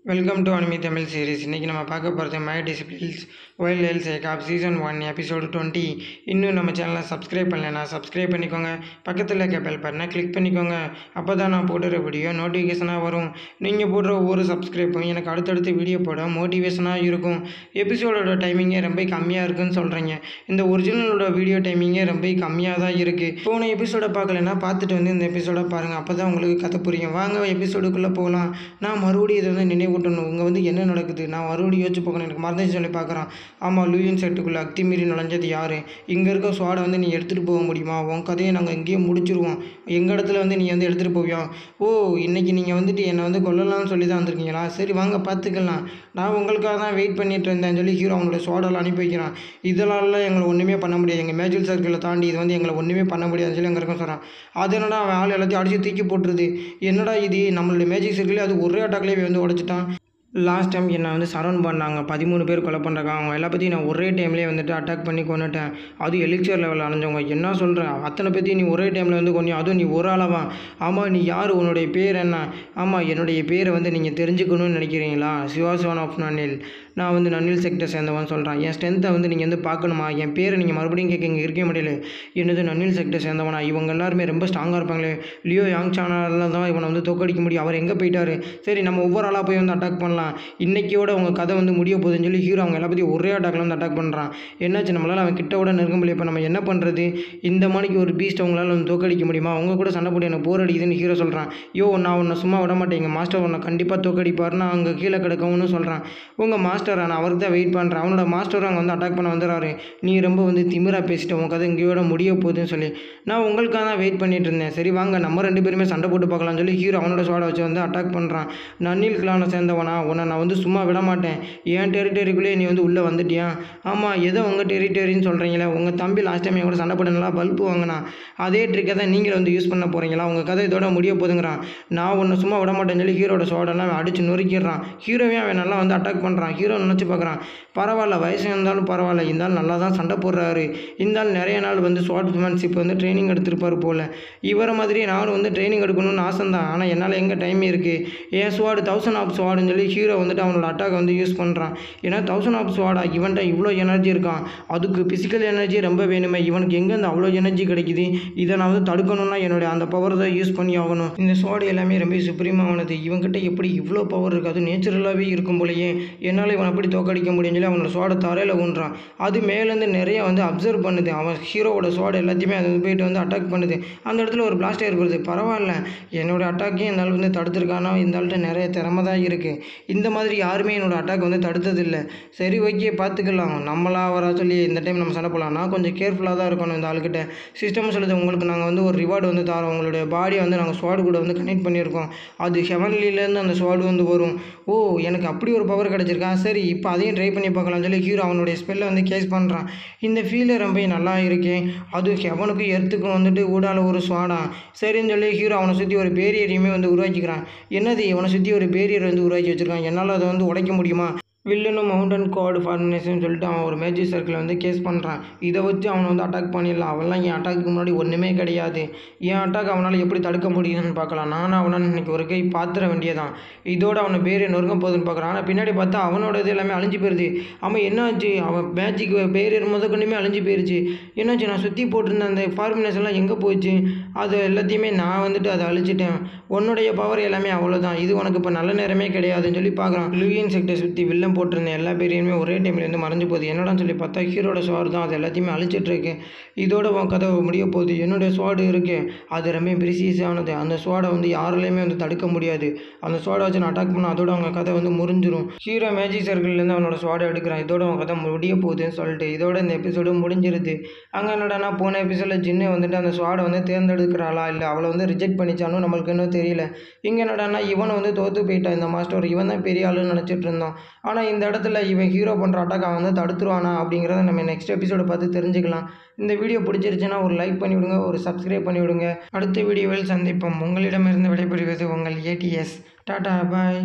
Welcome to anime Tamil series. இன்றைக்கி நம்ம பார்க்க போகிறது my disciplines wild health checkup season 1 episode 20. இன்னும் நம்ம சேனலை சப்ஸ்கிரைப் பண்ணலைன்னா சப்ஸ்கிரைப் பண்ணிக்கோங்க. பக்கத்தில் இருக்க பெல் பட்டனை கிளிக் பண்ணிக்கோங்க. அப்போ தான் நான் போடுற வீடியோ நோட்டிஃபிகேஷனாக வரும். நீங்கள் போடுற ஒவ்வொரு சப்ஸ்கிரைப்பும் எனக்கு அடுத்தடுத்து வீடியோ போட மோட்டிவேஷனாக இருக்கும். எபிசோடோட டைமிங்கே ரொம்ப கம்மியாக இருக்குதுன்னு சொல்கிறீங்க. இந்த ஒரிஜினலோட வீடியோ டைமிங்கே ரொம்ப கம்மியாக தான் இருக்குது. போன எபிசோடை பார்க்கலன்னா பார்த்துட்டு வந்து இந்த எபிசோடை பாருங்கள். அப்போ தான் உங்களுக்கு கதை புரியும். வாங்க எபிசோடுக்குள்ளே போகலாம். நான் மறுபடியும் இதை வந்து நினைவூட்டணும். இங்கே என்ன நடக்குது, நான் மறுபடியும் யோசிச்சு போகணும், எனக்கு மறந்துச்சு சொல்லி பார்க்குறான். ஆமாம், லூயின் செட்டுக்குள்ளே அக்திமீறி நுழைஞ்சது யார்? இங்கே இருக்க ஸ்வாடை நீ எடுத்துகிட்டு போக முடியுமா? உன் கதையை நாங்கள் இங்கேயே முடிச்சிருவோம். எங்கள் இடத்துல நீ எடுத்துகிட்டு போவியா? ஓ, இன்றைக்கி நீங்கள் என்னை கொல்லலாம்னு சொல்லி தான் வந்திருக்கீங்களா? சரி வாங்க பார்த்துக்கலாம். நான் உங்களுக்காக தான் வெயிட் பண்ணிட்டு இருந்தேன்னு சொல்லி ஹீரோ அவங்களோட ஸ்வாடெல்லாம் அனுப்பி வைக்கிறான். இதனால எங்களை ஒன்றுமே பண்ண முடியாது. எங்கள் மேஜிக் சர்க்கிளை தாண்டி இது எங்களை ஒன்றுமே பண்ண முடியாதுன்னு சொல்லி அங்கே இருக்கும் சொல்கிறான். அது என்னடா அவன் ஆள் எல்லாத்தையும் அடித்து தூக்கி போட்டுருது. என்னடா இது, நம்மளுடைய மேஜிக் சர்க்கிளே அது ஒரே அட்டாக்லேயே உடைச்சிட்டான். லாஸ்ட் டைம் என்னை சரௌண்ட் பண்ணாங்க, 13 பேர் கொலை பண்ணுறாங்க. அவங்க எல்லா பற்றியும் நான் ஒரே டைம்லேயே அட்டாக் பண்ணி கொண்டுட்டேன். அதுவும் எலிக்சர் லெவலில் அணைஞ்சவங்க. என்ன சொல்கிறேன், அத்தனை பற்றி நீ ஒரே டைமில் கொண்டு, அதுவும் நீ ஒரு ஆளாவா? ஆமாம், நீ யார்? உன்னுடைய பேர் என்ன? ஆமாம், என்னுடைய பேரை நீங்கள் தெரிஞ்சுக்கணும்னு நினைக்கிறீங்களா? சிவாசோன் ஆஃப் நன்னில். நான் நன்னில் செக்டர் சேர்ந்தவன் சொல்கிறான். என் ஸ்ட்ரென்த்தை நீங்கள் பார்க்கணுமா? என் பேரை நீங்கள் மறுபடியும் கேட்க இங்கே இருக்கவே முடியல. என்னது நன்னில் செக்டர் சேர்ந்தவனா? இவங்க எல்லாருமே ரொம்ப ஸ்ட்ராங்காக இருப்பாங்களே. லியோ யாங் சானாலில் தான் இவனை தோக்கடிக்க முடியும். அவர் எங்கே போயிட்டார்? சரி, நம்ம ஒவ்வொரு ஆளாக போய் அட்டாக் பண்ணலாம். இன்றைக்கியோட அவங்க கதை முடிய போகுதுன்னு சொல்லி ஹீரோ அவங்க எல்லா பற்றியும் ஒரே அட்டாக்ல அட்டாக் பண்ணுறான். என்னாச்சு, நம்மளால் அவன் கிட்ட கூட நெருங்க முடியல. இப்போ நம்ம என்ன பண்ணுறது? இந்த மணிக்கு ஒரு பீஸ்ட் அவங்களால தோக்கடிக்க முடியுமா? அவங்க கூட சண்டை போட்டு எனக்கு போர் அடிக்குதுன்னு ஹீரோ சொல்கிறான். நான் உன்னை சும்மா விட மாட்டேன், எங்கள் மாஸ்டர் உன்னை கண்டிப்பாக தோக்கடிப்பார்னு அங்கே கீழே கிடக்கவும்னு சொல்கிறான். உங்கள் மாஸ்டர், நான் அவருக்கு தான் வெயிட் பண்ணுறேன். அவனோட மாஸ்டரும் அங்கே அட்டாக் பண்ண வந்துடுறாரு. நீ ரொம்ப திமிராக பேசிட்டு உன் கதை இங்கேயோட முடிய போகுதுன்னு சொல்லி நான் உங்களுக்காக தான் வெயிட் பண்ணிட்டு இருந்தேன். சரி வாங்க, நம்ம 2 பேருமே சண்டை போட்டு பார்க்கலாம்னு சொல்லி ஹீரோ அவனோட ஸ்வாடை வச்சு அட்டாக் பண்ணுறான். நன்னில் கிளானை சேர்ந்தவனா? உன்னை நான் சும்மா விட மாட்டேன். என் டெரிட்டரிக்குள்ளே நீ உள்ளே வந்துட்டியா? ஆமாம், ஏதோ உங்கள் டெரிட்டரின்னு சொல்கிறீங்களே. உங்கள் தம்பி லாஸ்ட் டைம் கூட சண்டை போட்டு நல்லா பல்பு வாங்கினா. அதே ட்ரிக்கை தான் நீங்கள் யூஸ் பண்ண போகிறீங்களா? உங்கள் கதை இதோட முடிய போதுங்கிறான். நான் உன்னை சும்மா விட மாட்டேன்னு சொல்லி ஹீரோட ஸ்வாடெல்லாம் அடித்து நொறுக்கிடுறான். ஹீரோவே அவன் நல்லா அட்டாக் பண்ணுறான். ஹீரோ நினச்சி பார்க்குறான், பரவாயில்ல, வயசு இருந்தாலும் பரவாயில்ல, இருந்தாலும் நல்லா தான் சண்டை போடுறாரு. இருந்தாலும் நிறைய நாள் ஸ்வாட்ஸ்மேன்ஷிப் ட்ரைனிங் எடுத்திருப்பார் போல். இவரை மாதிரி நானும் ட்ரைனிங் எடுக்கணும்னு ஆசை தான். ஆனால் என்னால் எங்கே டைம் இருக்குது? என் ஸ்வாடு 1000 ஆஃப் ஸ்வாடுன்னு சொல்லி ஹீரோ அவனோட அட்டாக் யூஸ் பண்ணுறான். ஏன்னா 1000 ஆஃப் ஸ்வாடா, இவன்ட்ட இவ்வளோ எனர்ஜி இருக்கான். அதுக்கு ஃபிசிக்கல் எனர்ஜி ரொம்ப வேணுமே. இவனுக்கு எங்கேருந்து அவ்வளோ எனர்ஜி கிடைக்குது? இதை நான் தடுக்கணும்னா என்னுடைய அந்த பவர் தான் யூஸ் பண்ணி ஆகணும். இந்த ஸ்வாடு எல்லாமே ரொம்ப சுப்ரீமானது. இவன்கிட்ட எப்படி இவ்வளோ பவர் இருக்குது? அது நேச்சுரலாகவே இருக்கும் போலயே. என்னால் இவன் அப்படி தோக்கடிக்க முடியும்னு சொல்லி அவனோட ஸ்வாடை தரையில் ஊன்றான். அது மேலேருந்து நிறைய அப்சர்வ் பண்ணுது. அவன் ஹீரோவோட ஸ்வாடு எல்லாத்தையுமே அது போயிட்டு அட்டாக் பண்ணுது. அந்த இடத்துல ஒரு பிளாஸ்ட் ஏற்படுது. பரவாயில்ல, என்னோட அட்டாக்கையும் என்னால் தடுத்துருக்கானா? இந்த ஆள்கிட்ட நிறைய திறமை தான் இருக்குது. இந்த மாதிரி யாருமே என்னோட அட்டாக் தடுத்ததில்லை. சரி ஓகே, பார்த்துக்கலாம். நம்மளா வர சொல்லி இந்த டைம் நம்ம சண்டை போடலாம். நான் கொஞ்சம் கேர்ஃபுல்லாக தான் இருக்கணும் இந்த ஆளுக்கிட்ட. சிஸ்டம் சொல்லுது, உங்களுக்கு நாங்கள் ஒரு ரிவார்டு தரோம். உங்களுடைய பாடியை நாங்கள் ஸ்வாடு கூட கனெக்ட் பண்ணியிருக்கோம். அது ஹெவன்லிலேருந்து அந்த ஸ்வாடு வரும். ஓ, எனக்கு அப்படி ஒரு பவர் கிடச்சிருக்கா? சரி, இப்போ அதையும் ட்ரை பண்ணி பார்க்கலாம்னு சொல்லி ஹீரோ அவனுடைய ஸ்பெல்லை கேஸ் பண்ணுறான். இந்த ஃபீலே ரொம்ப நல்லா இருக்கேன். அது ஹெவனுக்கும் எர்த்துக்கும் ஊடால ஒரு ஸ்வாடா? சரின்னு சொல்லி ஹீரோ அவனை சுற்றி ஒரு பேரியரையுமே உருவாக்கிக்கிறான். என்னது, இவனை சுற்றி ஒரு பேரியர் உருவாக்கி வச்சுருக்கான். என்னால் அதை உடைக்க முடியுமா? வில்லனும் மவுண்டன் கார்டு ஃபார்மேஷன் சொல்லிட்டு அவன் ஒரு மேஜிக் சர்க்கிளை கேஸ் பண்ணுறான். இதை வச்சு அவனை அட்டாக் பண்ணிடலாம். அவன்லாம் என் அட்டாக்கு முன்னாடி ஒன்றுமே கிடையாது. என் அட்டாக் அவனால் எப்படி தடுக்க முடியுதுன்னு பார்க்கலாம். நானும் அவனால் இன்றைக்கி ஒரு கை பார்த்துட வேண்டியதான். இதோட அவனை பேர் நொறுங்க போகுதுன்னு பார்க்குறான். ஆனால் பின்னாடி பார்த்தா அவனோட இது எல்லாமே அழிஞ்சு போயிடுது. அவன் என்னாச்சு, அவன் மேஜிக் பேரியர் கொண்டுமே அழிஞ்சு போயிடுச்சு. என்னாச்சு, நான் சுற்றி போட்டிருந்தேன் அந்த ஃபார்முலேஷன்லாம் எங்கே போயிடுச்சு? அது எல்லாத்தையுமே நான் அதை அழிச்சிட்டேன். உன்னுடைய பவர் எல்லாமே அவ்வளோதான். இது உனக்கு இப்போ நல்ல நேரமே கிடையாதுன்னு சொல்லி பார்க்குறான். லூயின் செக்டரை சுற்றி வில்லம் போட்டிருந்தேன் எல்லா பேரையுமே ஒரே டைமில் மறைஞ்சு போகுது. என்னடான்னு சொல்லி பார்த்தா ஹீரோட ஸ்வாடு தான் அது எல்லாத்தையுமே அழிச்சிட்ருக்கு. இதோட உன் கதை முடிய போகுது. என்னுடைய ஸ்வாடு இருக்கு, அது ரொம்ப ப்ரிசீஸானது. அந்த ஸ்வாடை யாராலையுமே தடுக்க முடியாது. அந்த ஸ்வாடை வச்சு நான் அட்டாக் பண்ண அதோட அவங்க கதை முறிஞ்சிடும். ஹீரோ மேஜிக் சர்க்கிள்லேருந்து அவனோட ஸ்வாடை எடுக்கிறான். இதோட அவன் கதை முடிய போகுதுன்னு சொல்லிட்டு இதோட இந்த எபிசோடு முடிஞ்சிருது. அங்கே என்னடானா போன எபிசோடில் ஜின்னு அந்த ஸ்வாடை தேர்ந்தெடுக்கிறாளா இல்லை அவளை ரிஜெக்ட் பண்ணிச்சானோ நம்மளுக்கு இன்னும் தெரியல. இங்கே என்னடானா இவனை தோற்று போயிட்டான் இந்த மாஸ்டர். இவன் தான் பெரிய ஆளுன்னு நினச்சிட்டு இருந்தோம். ஆனால் இந்த இடத்துல இவன் ஹீரோ பண்ணுற அட்டாக் அவன் தடுத்துருவானா அப்படிங்கிறத நம்ம நெக்ஸ்ட் எபிசோடை பார்த்து தெரிஞ்சுக்கலாம். இந்த வீடியோ பிடிச்சிருச்சுன்னா ஒரு லைக் பண்ணிவிடுங்க, ஒரு சப்ஸ்கிரைப் பண்ணிவிடுங்க. அடுத்த வீடியோவில் சந்திப்போம். உங்களிடமிருந்து விடைபெறுவது உங்கள் ATS. டாடா, பாய்.